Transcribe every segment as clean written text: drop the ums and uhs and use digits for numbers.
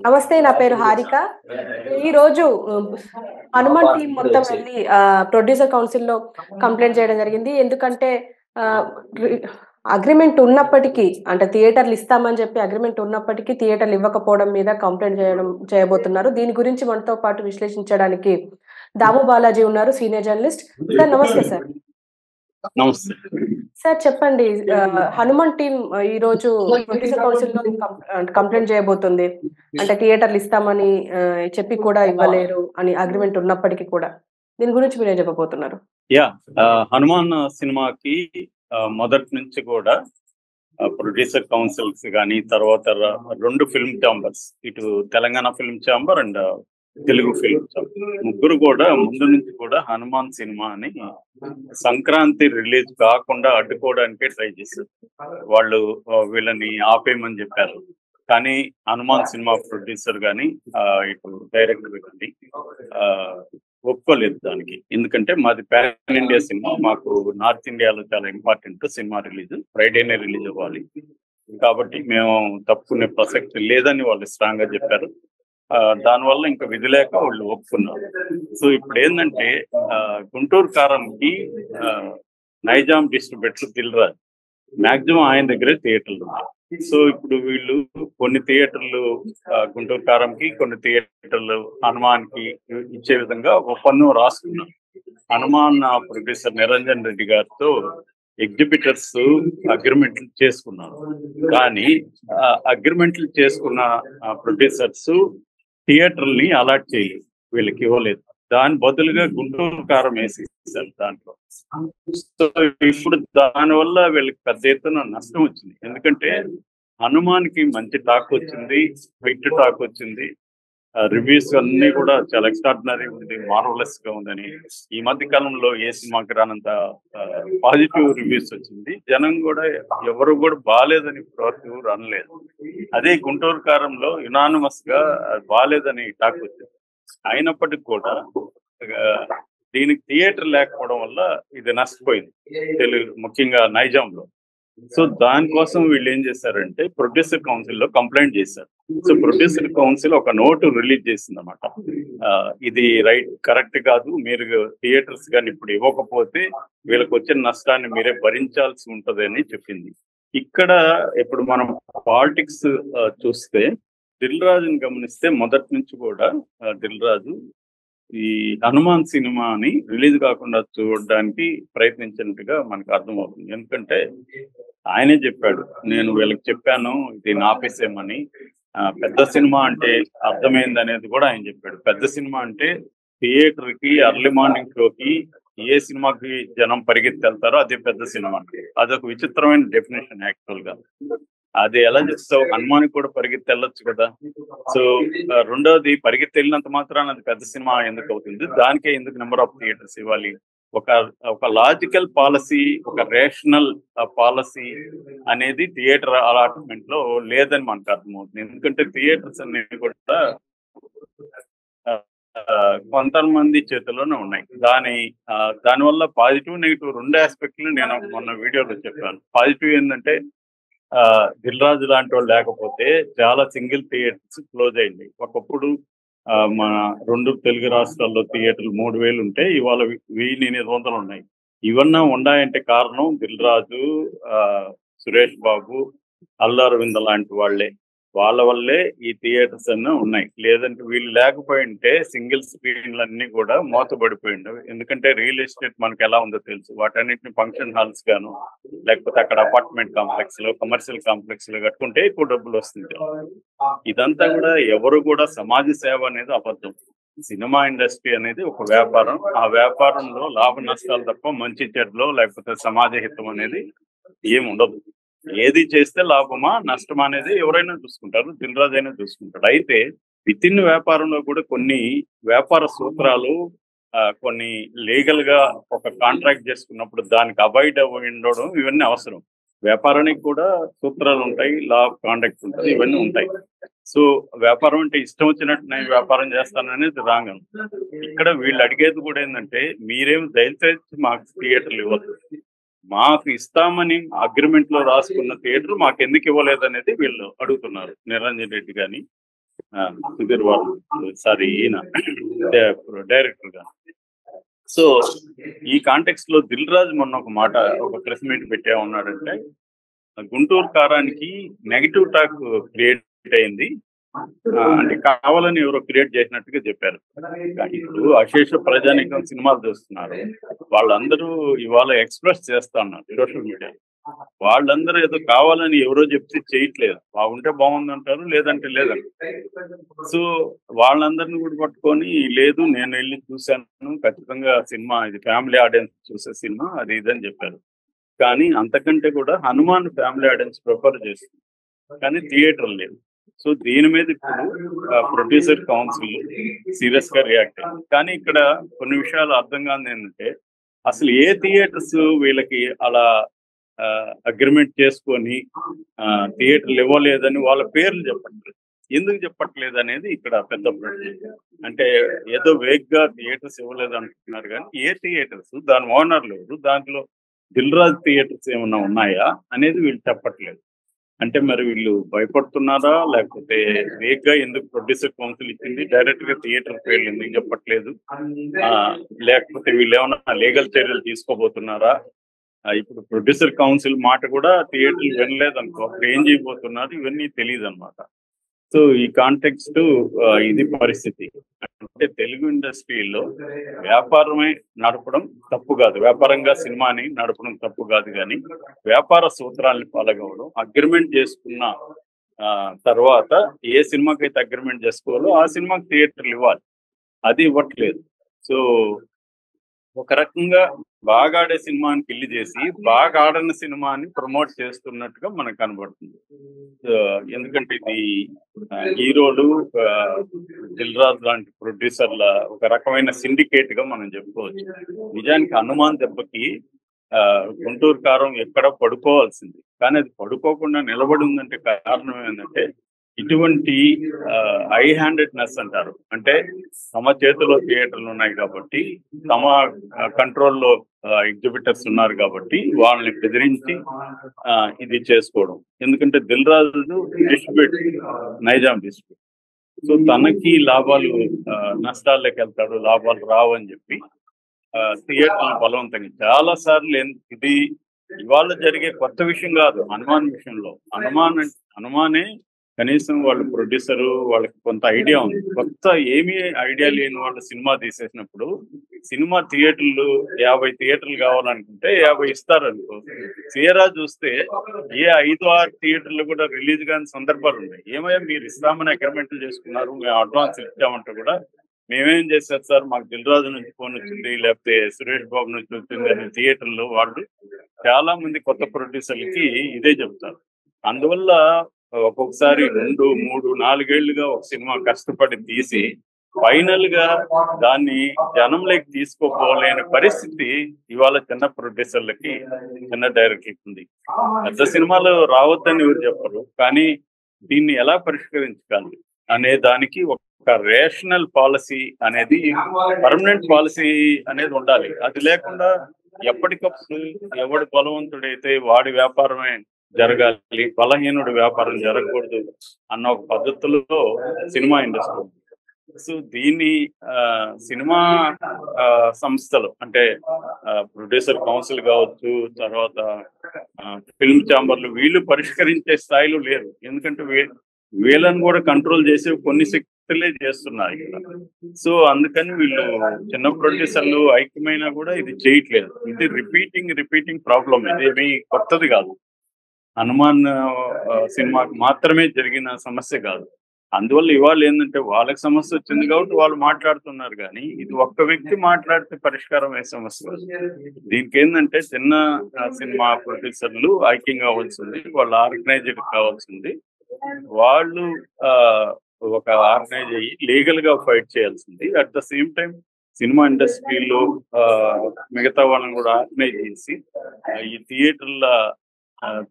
నమస్తే. నా పేరు హారిక. ఈరోజు హనుమాన్ టీమ్ మొత్తం వెళ్లి ప్రొడ్యూసర్ కౌన్సిల్‌లో కంప్లెయింట్ చేయడం జరిగింది. ఎందుకంటే ఆహ్, రి అగ్రీమెంట్ ఉన్నప్పటికీ అంటే థియేటర్‌లు ఇస్తామని చెప్పి అగ్రీమెంట్ ఉన్నప్పటికీ థియేటర్‌లు ఇవ్వకపోవడం మీద కంప్లెయింట్ చేయబోతున్నారు. దీని గురించి మనతో పాటు విశ్లేషించడానికి దాము బాలాజీ ఉన్నారు, సీనియర్ జర్నలిస్ట్. సార్ నమస్తే సార్. నమస్తే. సార్ చెప్పండి. హనుమాన్ టీమ్ ఈరోజు ప్రొడ్యూసర్ కౌన్సిల్‌లో కంప్లెయింట్ చేయబోతుంది. అంటే థియేటర్‌లు ఇస్తామని చెప్పి కూడా ఇవ్వలేరు అని అగ్రీమెంట్ ఉన్నప్పటికీ కూడా. దీని గురించి మీరేం చెప్పబోతున్నారు? హనుమాన్ సినిమాకి మొదటి నుంచి కూడా ప్రొడ్యూసర్ కౌన్సిల్స్ కానీ తర్వాత 2 ఫిల్మ్ ఛాంబర్స్, ఇటు Telangana film chamber and Telugu film chamber, ముగ్గురు కూడా ముందు నుంచి కూడా హనుమాన్ సినిమాని సంక్రాంతి రిలీజ్ కాకుండా అడ్డుకోవడానికే ట్రై చేశారు. వాళ్ళు వీళ్ళని ఆపేయమని చెప్పారు. కానీ హనుమాన్ సినిమా ప్రొడ్యూసర్ కానీ ఇటు డైరెక్టర్ కానీ ఒప్పుకోలేదు దానికి. ఎందుకంటే మాది పాన్ ఇండియా సినిమా, మాకు నార్త్ ఇండియాలో చాలా ఇంపార్టెంట్ సినిమా రిలీజ్, ఫ్రైడేనే రిలీజ్ అవ్వాలి కాబట్టి మేము తప్పుకునే ప్రసక్తి లేదని వాళ్ళు స్ట్రాంగ్ గా చెప్పారు. దానివల్ల ఇంకా విధి లేక వాళ్ళు ఒప్పుకున్నారు. సో ఇప్పుడు ఏంటంటే గుంటూరు కారంకి నైజాం డిస్ట్రిబ్యూటర్ దిల్రాజ్ మాక్సిమం ఆయన దగ్గరే థియేటర్లు ఉన్నాయి. సో ఇప్పుడు వీళ్ళు కొన్ని థియేటర్లు గుంటూరు కారంకి, కొన్ని థియేటర్లు హనుమాన్ కి ఇచ్చే విధంగా ఒప్పందం రాసుకున్నారు. హనుమాన్ ప్రొడ్యూసర్ నిరంజన్ రెడ్డి గారితో ఎగ్జిబిటర్స్ అగ్రిమెంట్లు చేసుకున్నారు. కానీ అగ్రిమెంట్లు చేసుకున్న ప్రొడ్యూసర్స్ థియేటర్ని అలాట్ చేయలేదు, వీళ్ళకి ఇవ్వలేదు. దాని బదులుగా గుంటూరు కారం వేసేసారు దాంట్లో. సో ఇప్పుడు దానివల్ల వీళ్ళకి పెద్ద ఎత్తున నష్టం వచ్చింది. ఎందుకంటే హనుమాన్కి మంచి టాక్ వచ్చింది, హిట్ టాక్ వచ్చింది, రివ్యూస్ అన్ని కూడా చాలా ఎక్స్ట్రాడినరీ ఉంది, మార్వలస్ గా ఉందని. ఈ మధ్య కాలంలో ఏ సినిమాకి రానంత పాజిటివ్ రివ్యూస్ వచ్చింది. జనం కూడా ఎవరు కూడా బాగాలేదని ఎవరు అనలేదు. అదే గుంటూరు కారంలో యునానిమస్ గా బాగాలేదని టాక్ వచ్చింది. అయినప్పటికీ కూడా దీనికి థియేటర్ లేకపోవడం వల్ల ఇది నష్టపోయింది తెలుగు, ముఖ్యంగా నైజాంలో. సో దానికోసం వీళ్ళు ఏం చేశారంటే ప్రొడ్యూసర్ కౌన్సిల్ లో కంప్లైంట్ చేశారు. సో ప్రొడ్యూసర్ కౌన్సిల్ ఒక నోటు రిలీజ్ చేసింది అనమాట. ఇది కరెక్ట్ కాదు, మీరు థియేటర్స్ కానీ ఇప్పుడు ఇవ్వకపోతే వీళ్ళకి వచ్చిన నష్టాన్ని మీరే భరించాల్సి ఉంటది అని చెప్పింది. ఇక్కడ ఇప్పుడు మనం పాలిటిక్స్ చూస్తే దిల్ రాజుని గమనిస్తే మొదటి నుంచి కూడా దిల్ రాజు ఈ హనుమాన్ సినిమాని రిలీజ్ కాకుండా చూడడానికి ప్రయత్నించినట్టుగా మనకు అర్థమవుతుంది. ఎందుకంటే ఆయనే చెప్పాడు, నేను వీళ్ళకి చెప్పాను దీన్ని ఆపేసేమని. పెద్ద సినిమా అంటే అర్థమైంది అనేది కూడా ఆయన చెప్పాడు. పెద్ద సినిమా అంటే థియేటర్ కి ఎర్లీ మార్నింగ్ షోకి ఏ సినిమాకి జనం పరిగెత్తి వెళ్తారో అదే పెద్ద సినిమా అంటే. అదొక విచిత్రమైన డెఫినేషన్ యాక్చువల్ గా. అది ఎలా చేస్తావు, హనుమానికి కూడా పరిగెత్తి వెళ్ళొచ్చు కదా. సో రెండోది, పరిగెత్తి వెళ్ళినంత మాత్రాన అది పెద్ద సినిమా ఎందుకు అవుతుంది, దానికే ఎందుకు నెంబర్ ఆఫ్ థియేటర్స్ ఇవ్వాలి. ఒక లాజికల్ పాలసీ, ఒక రేషనల్ పాలసీ అనేది థియేటర్ అలాట్మెంట్ లో లేదని మనకు అర్థమవుతుంది. ఎందుకంటే థియేటర్స్ అన్ని కూడా కొంతమంది చేతుల్లోనే ఉన్నాయి. దానివల్ల పాజిటివ్ నెగిటివ్ 2 ఆస్పెక్ట్లు నేను మొన్న వీడియోలో చెప్పాను. పాజిటివ్ ఏంటంటే దిల్ రాజు లాంటి వాళ్ళు లేకపోతే చాలా సింగిల్ థియేటర్స్ క్లోజ్ అయింది. ఒకప్పుడు మన 2 తెలుగు రాష్ట్రాల్లో థియేటర్లు 3000 ఉంటే ఇవాళ 1800 ఉన్నాయి. ఇవన్నా ఉన్నాయంటే కారణం దిల్ రాజు, సురేష్ బాబు, అల్లు అరవింద్ లాంటి వాళ్ళ వల్లే ఈ థియేటర్స్ అన్నీ ఉన్నాయి. లేదంటే వీళ్ళు లేకపోయింటే సింగిల్ స్క్రీన్లన్నీ కూడా మూతబడిపోయిండవు. ఎందుకంటే రియల్ ఎస్టేట్ మనకు ఎలా ఉందో తెలుసు. వాటన్నిటిని ఫంక్షన్ హాల్స్ గాను, లేకపోతే అక్కడ అపార్ట్మెంట్ కాంప్లెక్స్ లో, కమర్షియల్ కాంప్లెక్స్ లో కట్టుకుంటే ఎక్కువ డబ్బులు వస్తుంది. ఇదంతా కూడా ఎవరు కూడా సమాజ సేవ అనేది అబద్ధం. సినిమా ఇండస్ట్రీ అనేది ఒక వ్యాపారం. ఆ వ్యాపారంలో లాభ నష్టాలు తప్ప మంచి చెడ్లో లేకపోతే సమాజ హితం అనేది ఏముండదు. ఏది చేస్తే లాభమా నష్టమా అనేది ఎవరైనా చూసుకుంటారు, దిల్ రాజు అయినా చూసుకుంటాడు. అయితే విత్ ఇన్ వ్యాపారంలో కూడా కొన్ని వ్యాపార సూత్రాలు, కొన్ని లీగల్ గా ఒక కాంట్రాక్ట్ చేసుకున్నప్పుడు దానికి అవాయిడ్ ఉండడం, ఇవన్నీ అవసరం. వ్యాపారానికి కూడా సూత్రాలు ఉంటాయి, లా ఆఫ్ కాండక్ట్ ఉంటుంది, ఇవన్నీ ఉంటాయి. సో వ్యాపారం అంటే ఇష్టం వచ్చినట్టు నేను వ్యాపారం చేస్తాననేది రాంగ్. ఇక్కడ వీళ్ళు అడిగేది కూడా ఏంటంటే, మీరేం దయచేసి మాకు థియేటర్లు ఇవ్వద్దు, మాకు ఇస్తామని అగ్రిమెంట్ లో రాసుకున్న థియేటర్ మాకు ఎందుకు ఇవ్వలేదు అనేది వీళ్ళు అడుగుతున్నారు. నిరంజన్ రెడ్డి కానీ సుధీర్ బాబు, సారీ ఈయన డైరెక్టర్ గా. సో ఈ కాంటెక్స్ట్ లో దిల్ రాజు మొన్న ఒక మాట, ఒక ప్రెస్ మీట్ పెట్టే ఉన్నాడంటే, గుంటూరు కారానికి నెగిటివ్ టాక్ క్రియేట్ అయింది, అంటే కావాలని ఎవరో క్రియేట్ చేసినట్టుగా చెప్పారు. ఇప్పుడు అశేష ప్రజానీకం సినిమాలు చూస్తున్నారు, వాళ్ళందరూ ఇవాళ ఎక్స్ప్రెస్ చేస్తా ఉన్నారు సోషల్ మీడియా. వాళ్ళందరూ ఏదో కావాలని ఎవరో చెప్తే చేయట్లేదు, బాగుంటే బాగుందంటారు, లేదంటే లేదంటారు. సో వాళ్ళందరినీ కూడా పట్టుకొని, లేదు నేను వెళ్ళి చూశాను, ఖచ్చితంగా సినిమా ఇది ఫ్యామిలీ ఆడియన్స్ చూసే సినిమా, అది ఇదని చెప్పారు. కానీ అంతకంటే కూడా హనుమాన్ ఫ్యామిలీ ఆడియన్స్ ప్రిఫర్ చేస్తుంది, కానీ థియేటర్ లేదు. సో దీని మీద ఇప్పుడు ప్రొడ్యూసర్ కౌన్సిల్ సీరియస్ గా రియాక్ట్ అయింది. కానీ ఇక్కడ కొన్ని విషయాలు అర్థం కాదు ఏంటంటే, అసలు ఏ థియేటర్స్ వీళ్ళకి అలా అగ్రిమెంట్ చేసుకొని థియేటర్లు ఇవ్వలేదని వాళ్ళ పేర్లు చెప్పట్లేదు, ఎందుకు చెప్పట్లేదు అనేది ఇక్కడ పెద్ద ప్రశ్న. అంటే ఏదో వేగ్గా థియేటర్స్ ఇవ్వలేదు అంటున్నారు, కానీ ఏ థియేటర్స్, దాని ఓనర్లు ఎవరు, దాంట్లో దిల్ రాజు థియేటర్స్ ఏమన్నా ఉన్నాయా అనేది వీళ్ళు చెప్పట్లేదు. అంటే మరి వీళ్ళు భయపడుతున్నారా, లేకపోతే వేగ్గా ఎందుకు ప్రొడ్యూసర్ కౌన్సిల్ ఇచ్చింది, డైరెక్ట్ గా థియేటర్ పేర్లు ఎందుకు చెప్పట్లేదు, లేకపోతే వీళ్ళు ఏమన్నా లీగల్ చర్యలు తీసుకోబోతున్నారా? ఇప్పుడు ప్రొడ్యూసర్ కౌన్సిల్ మాట కూడా థియేటర్లు వినలేదనుకో, ఏం చేయబోతున్నారు ఇవన్నీ తెలియదు అనమాట. సో ఈ కాంటెక్స్ట్ ఇది పరిస్థితి. అంటే తెలుగు ఇండస్ట్రీలో వ్యాపారమే నడపడం తప్పు కాదు, వ్యాపారంగా సినిమాని నడపడం తప్పు కాదు, కానీ వ్యాపార సూత్రాలను ఫాలో అవ్వడం, అగ్రిమెంట్ చేసుకున్న తర్వాత ఏ సినిమాకైతే అగ్రిమెంట్ చేసుకోవాలో ఆ సినిమాకి థియేటర్లు ఇవ్వాలి, అది ఇవ్వట్లేదు. సో ఒక రకంగా బాగా ఆడే సినిమాని కిల్లి చేసి బాగా ఆడని సినిమాని ప్రమోట్ చేస్తున్నట్టుగా మనకు కనబడుతుంది. ఎందుకంటే ఇది హీరోలు, దిల్ రాజు లాంటి ప్రొడ్యూసర్ల ఒక రకమైన సిండికేట్ గా మనం చెప్పుకోవచ్చు. నిజానికి హనుమాన్ దెబ్బకి గుంటూరు కారం ఎక్కడ పడుకోవాల్సింది, కానీ అది పడుకోకుండా నిలబడి ఉందంటే కారణం ఏంటంటే, ఇటువంటి హై హ్యాండెడ్నెస్ అంటారు, అంటే తమ చేతిలో థియేటర్లు ఉన్నాయి కాబట్టి, తమ కంట్రోల్లో ఎగ్జిబిటర్స్ ఉన్నారు కాబట్టి వాళ్ళని బెదిరించి ఇది చేసుకోవడం. ఎందుకంటే Dil Raju distribute, Nizam distribute, so తనకి లాభాలు నష్టాల్లోకి వెళ్తాడు, లాభాలు రావు అని చెప్పి థియేటర్లు బలవంతంగా చాలా సార్లు, ఇది ఇవాళ జరిగే కొత్త విషయం కాదు. హనుమాన్ విషయంలో హనుమానే కనీసం వాళ్ళు ప్రొడ్యూసరు, వాళ్ళకి కొంత ఐడియా ఉంది. కొత్త ఏమీ ఐడియా లేని వాళ్ళు సినిమా తీసేసినప్పుడు, సినిమా థియేటర్లు 50 థియేటర్లు కావాలనుకుంటే 50 ఇస్తారనుకో, తీరా చూస్తే ఏ 5-6 థియేటర్లు కూడా రిలీజ్ కాని సందర్భాలు ఉన్నాయి. ఏమయ్యా మీరు ఇస్తామని అగ్రిమెంట్లు చేసుకున్నారు, మేము అడ్వాన్స్ ఇచ్చామంటే కూడా, మేమేం చేశారు సార్, మాకు దిల్ రాజు నుంచి ఫోన్ వచ్చింది, లేకపోతే సురేష్ బాబు నుంచి వచ్చింది అని థియేటర్లు వాళ్ళు చాలా మంది కొత్త ప్రొడ్యూసర్లకి ఇదే చెప్తారు. అందువల్ల ఒక్కొక్కసారి 2, 3, 4 ఏళ్లుగా ఒక సినిమా కష్టపడి తీసి ఫైనల్ గా దాన్ని జనంలోకి తీసుకోపోలేని పరిస్థితి ఇవాళ చిన్న ప్రొడ్యూసర్లకి, చిన్న డైరెక్టర్లకి ఉంది. పెద్ద సినిమాలు రావద్దని ఎవరు చెప్పరు, కానీ దీన్ని ఎలా పరిష్కరించాలి అనే దానికి ఒక రేషనల్ పాలసీ అనేది, పర్మనెంట్ పాలసీ అనేది ఉండాలి. అది లేకుండా ఎప్పటికప్పుడు ఎవడు బలవంతుడైతే వాడి వ్యాపారమే జరగాలి, బలహీనుడు వ్యాపారం జరగకూడదు అన్న ఒక పద్ధతుల్లో సినిమా ఇండస్ట్రీ. సో దీన్ని సినిమా సంస్థలు, అంటే ప్రొడ్యూసర్ కౌన్సిల్ కావచ్చు, తర్వాత ఫిల్మ్ ఛాంబర్లు, వీళ్ళు పరిష్కరించే స్థాయిలో లేరు. ఎందుకంటే వీళ్ళని కూడా కంట్రోల్ చేసి కొన్ని శక్తులే చేస్తున్నారు ఇక్కడ. సో అందుకని వీళ్ళు చిన్న ప్రొడ్యూసర్లు ఐక్యమైనా కూడా ఇది చేయట్లేదు. ఇది రిపీటింగ్ ప్రాబ్లం, ఇదేమీ కొత్తది కాదు. హనుమాన్ సినిమాకి మాత్రమే జరిగిన సమస్య కాదు. అందువల్ల ఇవాళ ఏంటంటే వాళ్ళకి సమస్య వచ్చింది కాబట్టి వాళ్ళు మాట్లాడుతున్నారు, కానీ ఇది ఒక్క వ్యక్తి మాట్లాడితే పరిష్కారం అయ్యే సమస్య. దీనికి ఏంటంటే చిన్న సినిమా ప్రొడ్యూసర్లు ఐక్యంగా కావాల్సింది, వాళ్ళు ఆర్గనైజ్డ్ కావాల్సింది, వాళ్ళు ఒక ఆర్గనైజ్ అయ్యి లీగల్ గా ఫైట్ చేయాల్సింది. At the same time cinema ఇండస్ట్రీలో మిగతా వాళ్ళని కూడా ఆర్గనైజ్ చేసి ఈ థియేటర్ల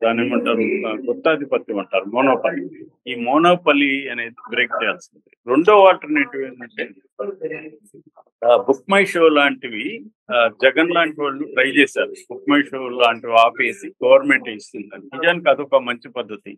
దాని ఏమంటారు, గుత్తాధిపత్యం అంటారు, మోనోపలి, ఈ మోనోపలి అనేది బ్రేక్ చేయాల్సింది. రెండో ఆల్టర్నేటివ్ ఏంటంటే, బుక్ మై షో లాంటివి జగన్ లాంటి వాళ్ళు ట్రై చేశారు. బుక్ మై షో లాంటివి ఆపేసి గవర్నమెంట్ ఇస్తుంది. నిజానికి అదొక మంచి పద్ధతి.